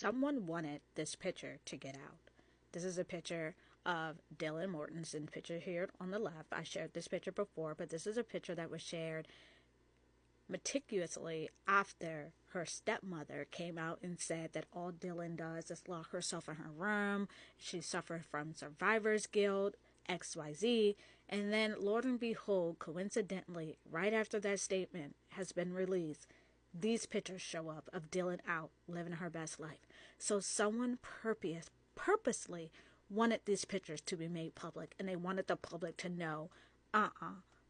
Someone wanted this picture to get out. This is a picture of Dylan Mortensen, picture here on the left. I shared this picture before, but this is a picture that was shared meticulously after her stepmother came out and said that all Dylan does is lock herself in her room. She suffered from survivor's guilt, XYZ. And then, Lord and behold, coincidentally, right after that statement has been released, these pictures show up of Dylan out living her best life. So someone purposely wanted these pictures to be made public, and they wanted the public to know,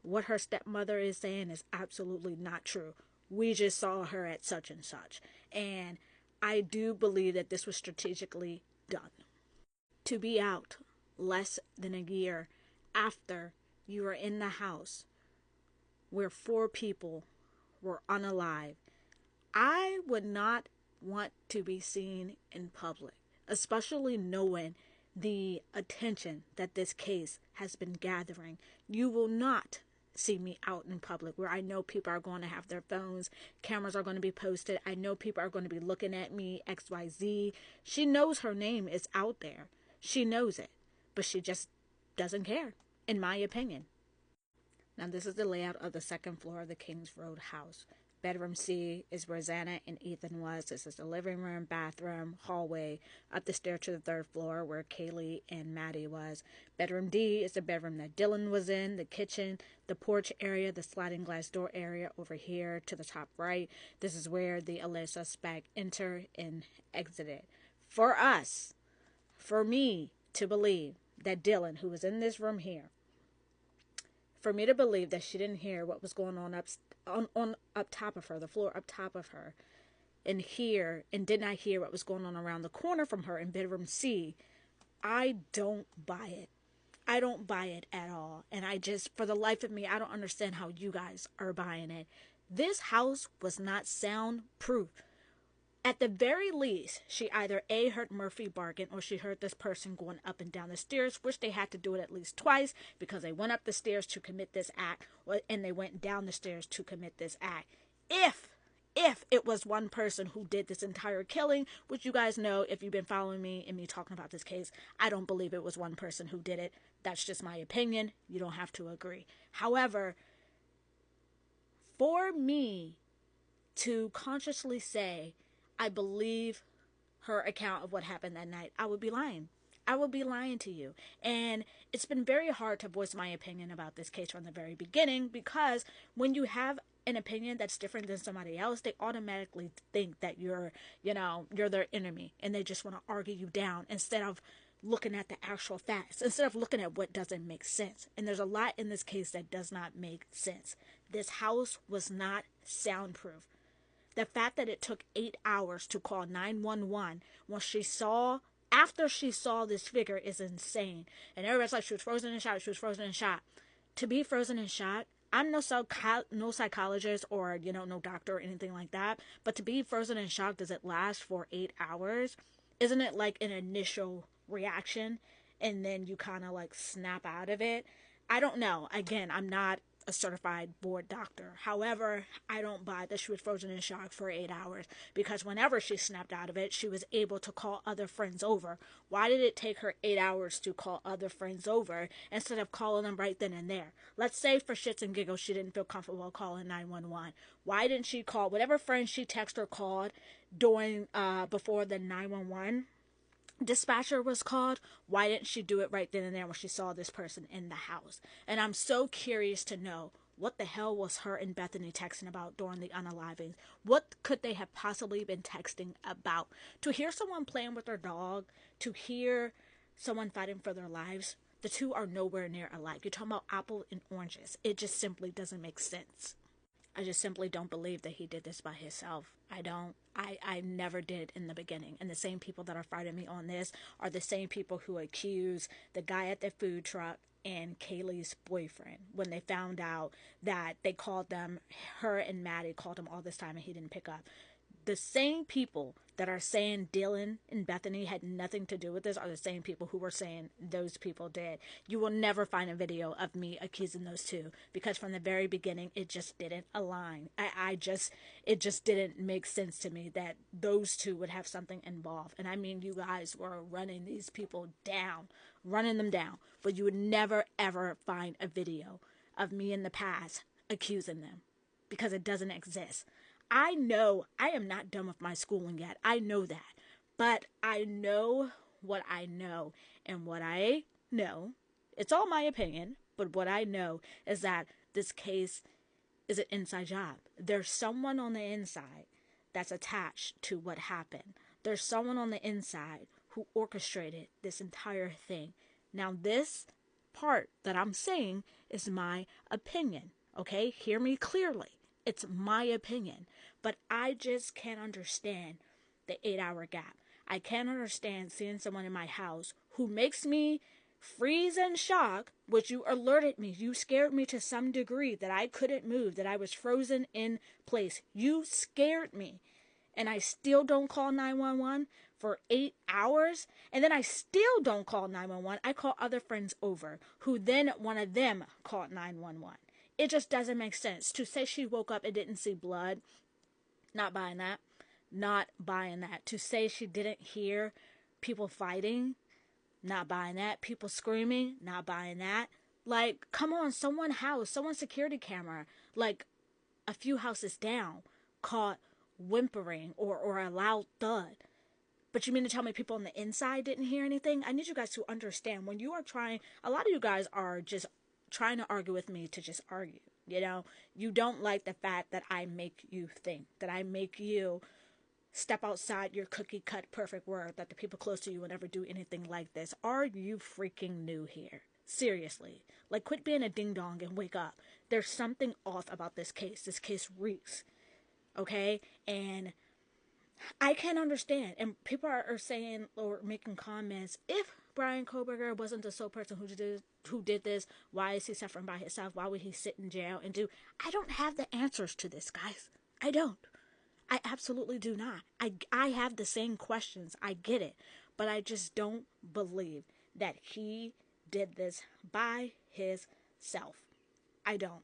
what her stepmother is saying is absolutely not true. We just saw her at such and such. And I do believe that this was strategically done. To be out less than a year after you were in the house where 4 people were unalive, I would not want to be seen in public, especially knowing the attention that this case has been gathering. You will not see me out in public where I know people are going to have their phones, cameras are going to be posted. I know people are going to be looking at me, XYZ. She knows her name is out there. She knows it, but she just doesn't care, in my opinion. Now, this is the layout of the second floor of the Kings Road house. Bedroom C is where Xana and Ethan was. This is the living room, bathroom, hallway, up the stair to the 3rd floor where Kaylee and Maddie was. Bedroom D is the bedroom that Dylan was in, the kitchen, the porch area, the sliding glass door area over here to the top right. This is where the alleged suspect entered and exited. For us, for me to believe that Dylan, who was in this room here, for me to believe that she didn't hear what was going on up top of her, the floor up top of her, and did not hear what was going on around the corner from her in bedroom C, I don't buy it. I don't buy it at all. And I just, for the life of me, I don't understand how you guys are buying it. This house was not soundproof. At the very least, she either A, heard Murphy barking, or she heard this person going up and down the stairs, which they had to do it at least twice because they went up the stairs to commit this act, and they went down the stairs to commit this act. If it was one person who did this entire killing, which you guys know if you've been following me and me talking about this case, I don't believe it was one person who did it. That's just my opinion. You don't have to agree. However, for me to consciously say I believe her account of what happened that night, I would be lying. I would be lying to you. And it's been very hard to voice my opinion about this case from the very beginning, because when you have an opinion that's different than somebody else, they automatically think that you're their enemy, and they just want to argue you down instead of looking at the actual facts, instead of looking at what doesn't make sense. And there's a lot in this case that does not make sense. This house was not soundproof. The fact that it took 8 hours to call 911 after she saw this figure is insane. And everybody's like, she was frozen in shock, she was frozen in shock. To be frozen in shock, I'm no psychologist or, no doctor or anything like that, but to be frozen in shock, does it last for 8 hours? Isn't it like an initial reaction and then you kind of like snap out of it? I don't know. Again, I'm not a certified board doctor. However, I don't buy that she was frozen in shock for 8 hours, because whenever she snapped out of it, she was able to call other friends over. Why did it take her 8 hours to call other friends over instead of calling them right then and there? Let's say for shits and giggles she didn't feel comfortable calling 911. Why didn't she call whatever friend she texted or called during before the 911 dispatcher was called? Why didn't she do it right then and there when she saw this person in the house? And I'm so curious to know, what the hell was her and Bethany texting about during the unalivings? What could they have possibly been texting about? To hear someone playing with their dog, to hear someone fighting for their lives, the two are nowhere near alike. You're talking about apple and oranges. It just simply doesn't make sense. I just simply don't believe that he did this by himself. I don't. I never did in the beginning. And the same people that are fighting me on this are the same people who accuse the guy at the food truck and Kaylee's boyfriend when they found out that they called them, her and Maddie called him all this time and he didn't pick up. The same people that are saying Dylan and Bethany had nothing to do with this are the same people who were saying those people did. You will never find a video of me accusing those two, because from the very beginning it just didn't align. It just didn't make sense to me that those two would have something involved. And I mean, you guys were running these people down, running them down, but you would never ever find a video of me in the past accusing them, because it doesn't exist. I know I am not done with my schooling yet. I know that. But I know what I know. And what I know, it's all my opinion, but what I know is that this case is an inside job. There's someone on the inside that's attached to what happened. There's someone on the inside who orchestrated this entire thing. Now, this part that I'm saying is my opinion. Okay? Hear me clearly. It's my opinion. But I just can't understand the 8-hour gap. I can't understand seeing someone in my house who makes me freeze in shock, which you alerted me. You scared me to some degree that I couldn't move, that I was frozen in place. You scared me. And I still don't call 911 for 8 hours. And then I still don't call 911. I call other friends over, who then one of them called 911. It just doesn't make sense. To say she woke up and didn't see blood, not buying that. Not buying that. To say she didn't hear people fighting, not buying that. People screaming, not buying that. Like, come on, someone's security camera, like a few houses down, caught whimpering or a loud thud. But you mean to tell me people on the inside didn't hear anything? I need you guys to understand, when you are trying, a lot of you guys are just trying to argue with me to just argue. You know, you don't like the fact that I make you think, that I make you step outside your cookie cut perfect world, that the people close to you would never do anything like this. Are you freaking new here? Seriously. Like, quit being a ding dong and wake up. There's something off about this case. This case reeks. Okay? And I can't understand. And people are saying or making comments, if Brian Koberger wasn't the sole person who did this, why is he suffering by himself? Why would he sit in jail and do? I don't have the answers to this, guys. I don't. I absolutely do not. I have the same questions. I get it. But I just don't believe that he did this by himself. I don't.